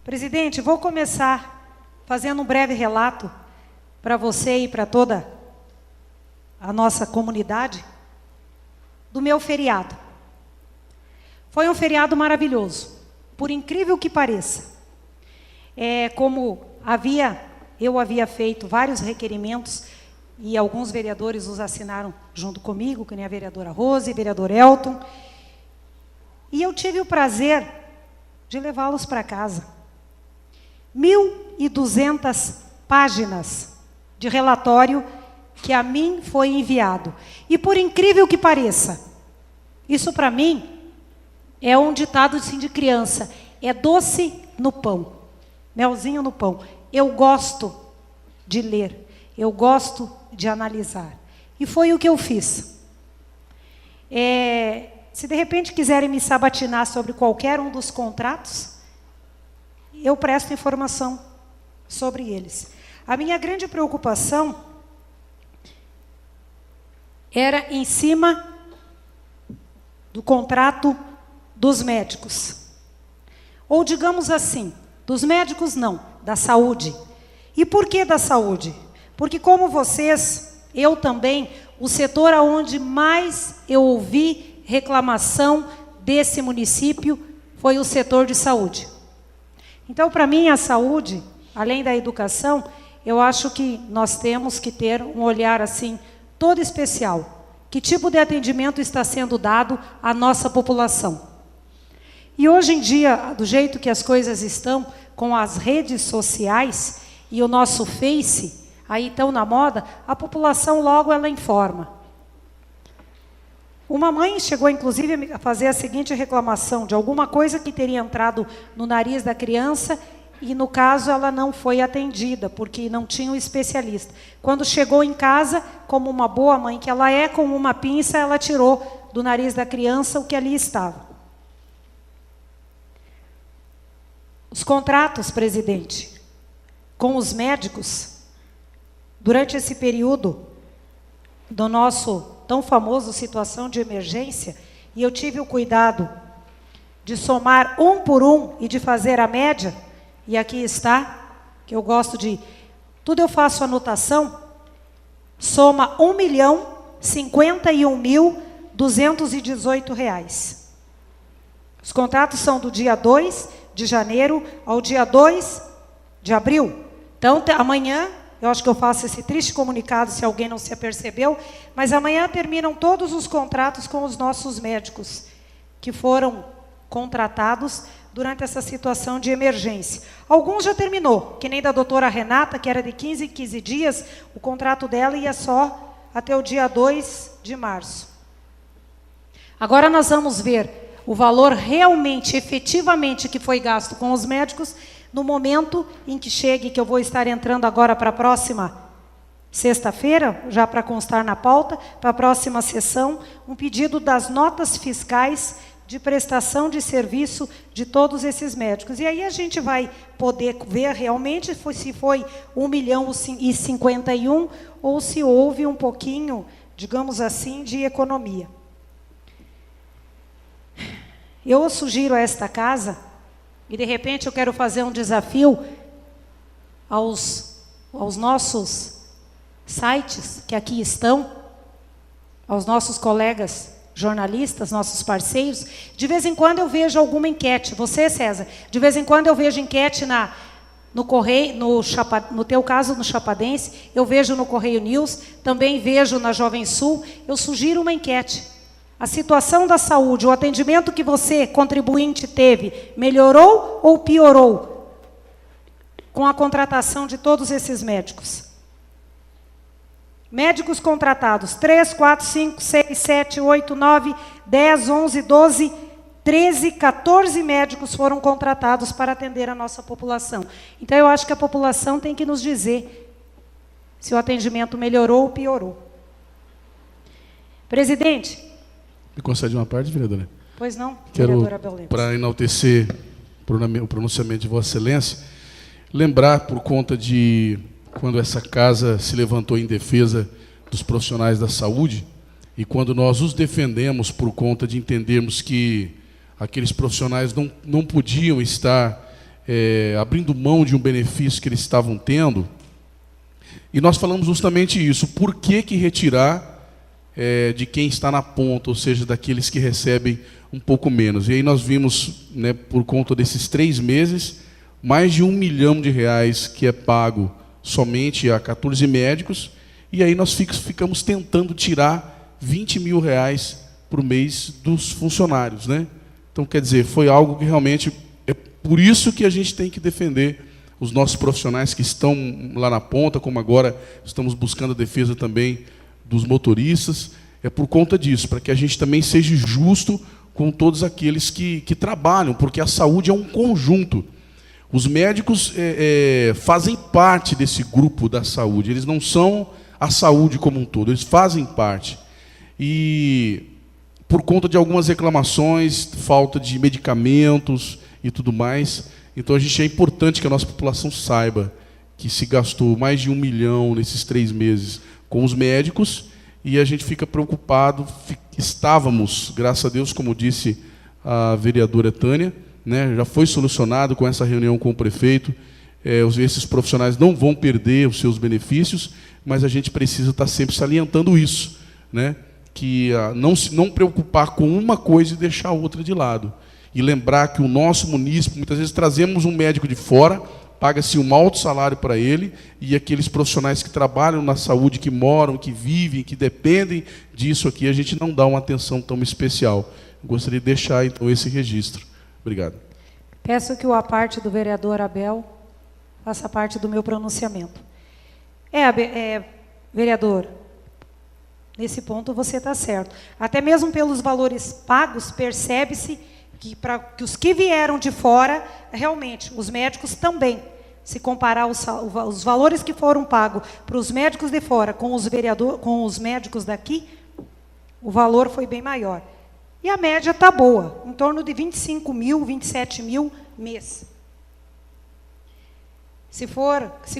Presidente, vou começar fazendo um breve relato para você e para toda a nossa comunidade do meu feriado. Foi um feriado maravilhoso, por incrível que pareça. Como eu havia feito vários requerimentos e alguns vereadores os assinaram junto comigo, que nem a vereadora Rose, o vereador Elton, e eu tive o prazer de levá-los para casa. 1.200 páginas de relatório que a mim foi enviado. E por incrível que pareça, isso para mim é um ditado assim, de criança, é doce no pão, melzinho no pão. Eu gosto de ler, eu gosto de analisar. E foi o que eu fiz. Se de repente quiserem me sabatinar sobre qualquer um dos contratos, eu presto informação sobre eles. A minha grande preocupação era em cima do contrato dos médicos. Ou digamos assim, dos médicos não, da saúde. E por que da saúde? Porque como vocês, eu também, o setor onde mais eu ouvi reclamação desse município foi o setor de saúde. Então, para mim, a saúde, além da educação, eu acho que nós temos que ter um olhar assim, todo especial. Que tipo de atendimento está sendo dado à nossa população? E hoje em dia, do jeito que as coisas estão, com as redes sociais e o nosso Face, aí tão na moda, a população logo ela informa. Uma mãe chegou, inclusive, a fazer a seguinte reclamação, de alguma coisa que teria entrado no nariz da criança, e no caso ela não foi atendida, porque não tinha um especialista. Quando chegou em casa, como uma boa mãe que ela é, com uma pinça, ela tirou do nariz da criança o que ali estava. Os contratos, presidente, com os médicos, durante esse período do nosso tão famoso situação de emergência, e eu tive o cuidado de somar um por um e de fazer a média, e aqui está, que eu gosto de, tudo eu faço anotação, soma R$1.051.218. Os contratos são do dia 2 de janeiro ao dia 2 de abril. Então, amanhã, eu acho que eu faço esse triste comunicado, se alguém não se apercebeu, mas amanhã terminam todos os contratos com os nossos médicos, que foram contratados durante essa situação de emergência. Alguns já terminou, que nem da doutora Renata, que era de 15 em 15 dias, o contrato dela ia só até o dia 2 de março. Agora nós vamos ver o valor realmente, efetivamente, que foi gasto com os médicos, no momento em que chegue, que eu vou estar entrando agora para a próxima sexta-feira, já para constar na pauta, para a próxima sessão, um pedido das notas fiscais de prestação de serviço de todos esses médicos. E aí a gente vai poder ver realmente se foi 1.051.000 ou se houve um pouquinho, digamos assim, de economia. Eu sugiro a esta casa, e de repente eu quero fazer um desafio aos nossos sites que aqui estão, aos nossos colegas jornalistas, nossos parceiros. De vez em quando eu vejo alguma enquete, você, César, de vez em quando eu vejo enquete no Correio, no teu caso no Chapadense, eu vejo no Correio News, também vejo na Jovem Sul. Eu sugiro uma enquete. A situação da saúde, o atendimento que você, contribuinte, teve, melhorou ou piorou com a contratação de todos esses médicos? Médicos contratados, 3, 4, 5, 6, 7, 8, 9, 10, 11, 12, 13, 14 médicos foram contratados para atender a nossa população. Então, eu acho que a população tem que nos dizer se o atendimento melhorou ou piorou. Presidente. Me concede uma parte, vereadora? Pois não, vereadora Belém. Para enaltecer o pronunciamento de Vossa Excelência, lembrar, por conta de quando essa casa se levantou em defesa dos profissionais da saúde, e quando nós os defendemos por conta de entendermos que aqueles profissionais não podiam estar abrindo mão de um benefício que eles estavam tendo. E nós falamos justamente isso. Por que retirar de quem está na ponta, ou seja, daqueles que recebem um pouco menos? E aí nós vimos, né, por conta desses 3 meses, mais de R$1 milhão que é pago somente a 14 médicos, e aí nós ficamos tentando tirar R$20 mil por mês dos funcionários, né? Então, quer dizer, foi algo que realmente, é por isso que a gente tem que defender os nossos profissionais que estão lá na ponta, como agora estamos buscando a defesa também dos motoristas, é por conta disso, para que a gente também seja justo com todos aqueles que trabalham, porque a saúde é um conjunto. Os médicos fazem parte desse grupo da saúde, eles não são a saúde como um todo, eles fazem parte. E por conta de algumas reclamações, falta de medicamentos e tudo mais, então é importante que a nossa população saiba que se gastou mais de R$1 milhão nesses 3 meses com os médicos, e a gente fica preocupado. Estávamos, graças a Deus, como disse a vereadora Tânia, né, já foi solucionado com essa reunião com o prefeito, esses profissionais não vão perder os seus benefícios, mas a gente precisa estar sempre salientando isso, né, que não preocupar com uma coisa e deixar a outra de lado. E lembrar que o nosso município, muitas vezes trazemos um médico de fora, paga-se um alto salário para ele, e aqueles profissionais que trabalham na saúde, que moram, que vivem, que dependem disso aqui, a gente não dá uma atenção tão especial. Eu gostaria de deixar, então, esse registro. Obrigado. Peço que a parte do vereador Abel faça parte do meu pronunciamento. Vereador, nesse ponto você está certo. Até mesmo pelos valores pagos, percebe-se que para os que vieram de fora, realmente, os médicos também, se comparar os valores que foram pagos para os médicos de fora com os médicos daqui, o valor foi bem maior. E a média está boa, em torno de 25 mil, 27 mil mês. Se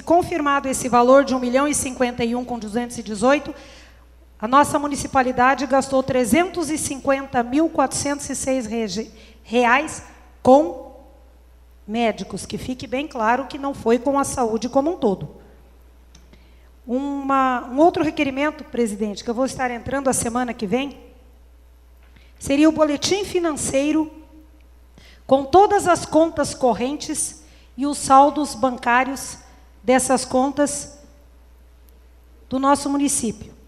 confirmado esse valor de 1.051.218, a nossa municipalidade gastou R$ 350.406 com médicos, que fique bem claro que não foi com a saúde como um todo. Um outro requerimento, presidente, que eu vou estar entrando a semana que vem, seria o boletim financeiro com todas as contas correntes e os saldos bancários dessas contas do nosso município.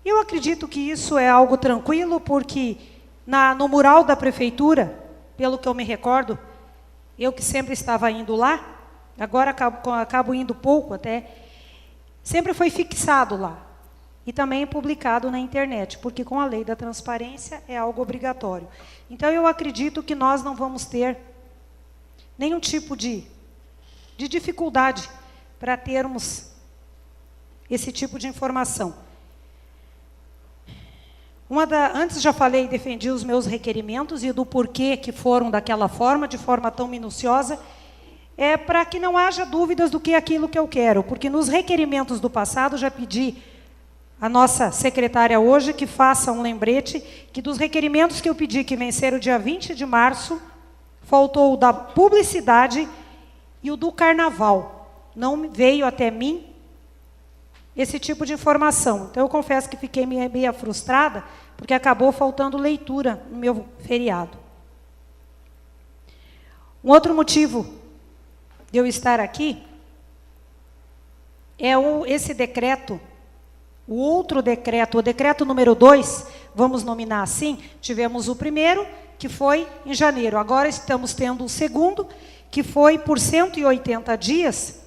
Eu acredito que isso é algo tranquilo, porque no mural da prefeitura, pelo que eu me recordo, eu que sempre estava indo lá, agora acabo indo pouco até, sempre foi fixado lá. E também publicado na internet, porque com a lei da transparência é algo obrigatório. Então, eu acredito que nós não vamos ter nenhum tipo de dificuldade para termos esse tipo de informação. Antes já falei e defendi os meus requerimentos e do porquê que foram daquela forma, de forma tão minuciosa, para que não haja dúvidas do que é aquilo que eu quero, porque nos requerimentos do passado já pedi a nossa secretária hoje que faça um lembrete que dos requerimentos que eu pedi, que venceram dia 20 de março, faltou o da publicidade e o do carnaval. Não veio até mim esse tipo de informação. Então, eu confesso que fiquei meio frustrada, porque acabou faltando leitura no meu feriado. Um outro motivo de eu estar aqui é esse decreto. O outro decreto, o decreto número 2, vamos nominar assim, tivemos o primeiro, que foi em janeiro. Agora estamos tendo o segundo, que foi por 180 dias,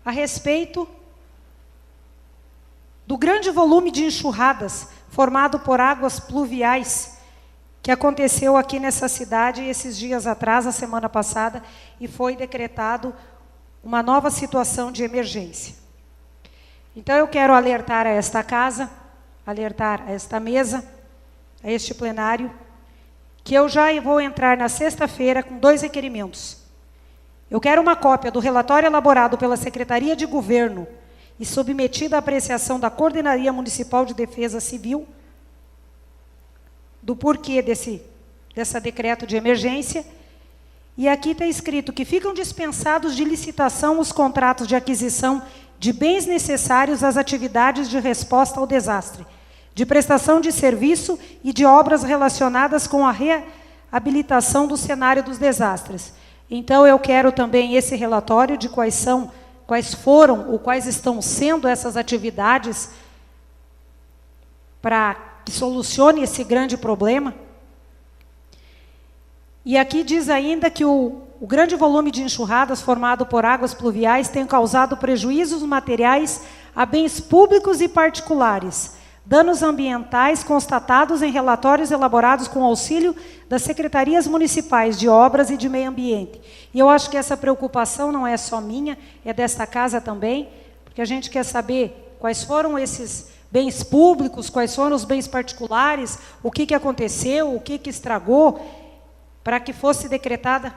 a respeito do grande volume de enxurradas formado por águas pluviais que aconteceu aqui nessa cidade esses dias atrás, a semana passada, e foi decretado uma nova situação de emergência. Então, eu quero alertar a esta casa, alertar a esta mesa, a este plenário, que eu já vou entrar na sexta-feira com 2 requerimentos. Eu quero uma cópia do relatório elaborado pela Secretaria de Governo e submetida à apreciação da Coordenadoria Municipal de Defesa Civil, do porquê dessa decreto de emergência, E aqui está escrito que ficam dispensados de licitação os contratos de aquisição de bens necessários às atividades de resposta ao desastre, de prestação de serviço e de obras relacionadas com a reabilitação do cenário dos desastres. Então, eu quero também esse relatório de quais foram ou quais estão sendo essas atividades para que solucione esse grande problema. E aqui diz ainda que o grande volume de enxurradas formado por águas pluviais tem causado prejuízos materiais a bens públicos e particulares, danos ambientais constatados em relatórios elaborados com auxílio das secretarias municipais de obras e de meio ambiente. E eu acho que essa preocupação não é só minha, é desta casa também, porque a gente quer saber quais foram esses bens públicos, quais foram os bens particulares, o que aconteceu, o que estragou, para que fosse decretada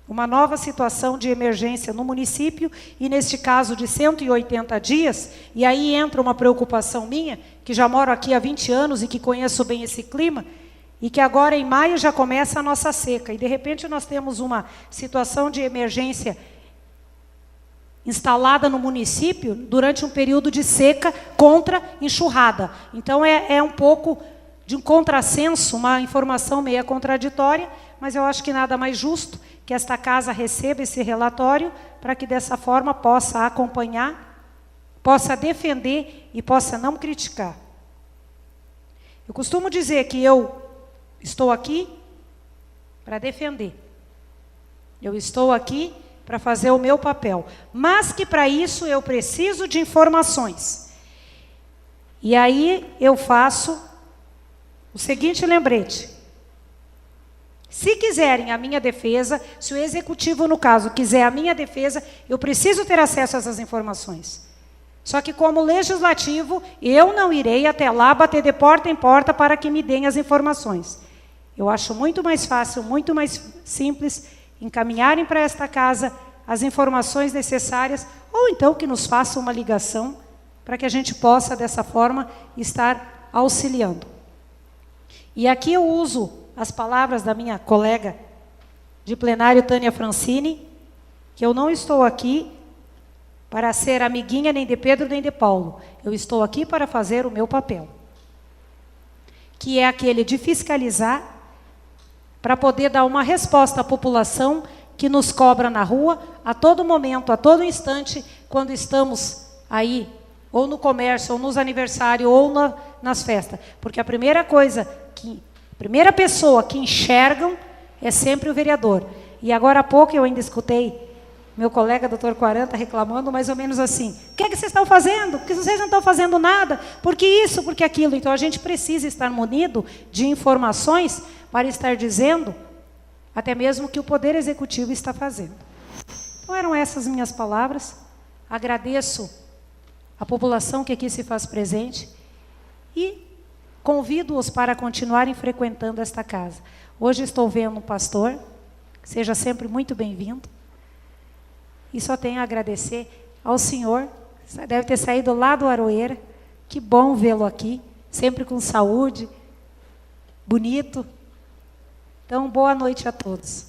uma nova situação de emergência no município, e neste caso de 180 dias, e aí entra uma preocupação minha, que já moro aqui há 20 anos e que conheço bem esse clima, e que agora em maio já começa a nossa seca, e de repente nós temos uma situação de emergência instalada no município durante um período de seca contra enxurrada. Então é um pouco de um contrassenso, uma informação meia contraditória, mas eu acho que nada mais justo que esta casa receba esse relatório para que dessa forma possa acompanhar, possa defender e possa não criticar. Eu costumo dizer que eu estou aqui para defender. Eu estou aqui para fazer o meu papel, mas que para isso eu preciso de informações. E aí eu faço o seguinte lembrete: se quiserem a minha defesa, se o executivo, no caso, quiser a minha defesa, eu preciso ter acesso a essas informações. Só que como legislativo, eu não irei até lá bater de porta em porta para que me deem as informações. Eu acho muito mais fácil, muito mais simples, encaminharem para esta casa as informações necessárias, ou então que nos façam uma ligação, para que a gente possa, dessa forma, estar auxiliando. E aqui eu uso as palavras da minha colega de plenário, Tânia Francini, que eu não estou aqui para ser amiguinha nem de Pedro nem de Paulo. Eu estou aqui para fazer o meu papel, que é aquele de fiscalizar, para poder dar uma resposta à população que nos cobra na rua, a todo momento, a todo instante, quando estamos aí, ou no comércio, ou nos aniversários, ou nas festas. Porque a primeira pessoa que enxergam é sempre o vereador. E agora há pouco eu ainda escutei meu colega, doutor 40, reclamando mais ou menos assim: o que é que vocês estão fazendo? Porque vocês não estão fazendo nada, porque isso, porque aquilo. Então a gente precisa estar munido de informações para estar dizendo até mesmo o que o Poder Executivo está fazendo. Então eram essas minhas palavras. Agradeço a população que aqui se faz presente e convido-os para continuarem frequentando esta casa. Hoje estou vendo um pastor, seja sempre muito bem-vindo. E só tenho a agradecer ao senhor, deve ter saído lá do Aroeira, que bom vê-lo aqui, sempre com saúde, bonito. Então, boa noite a todos.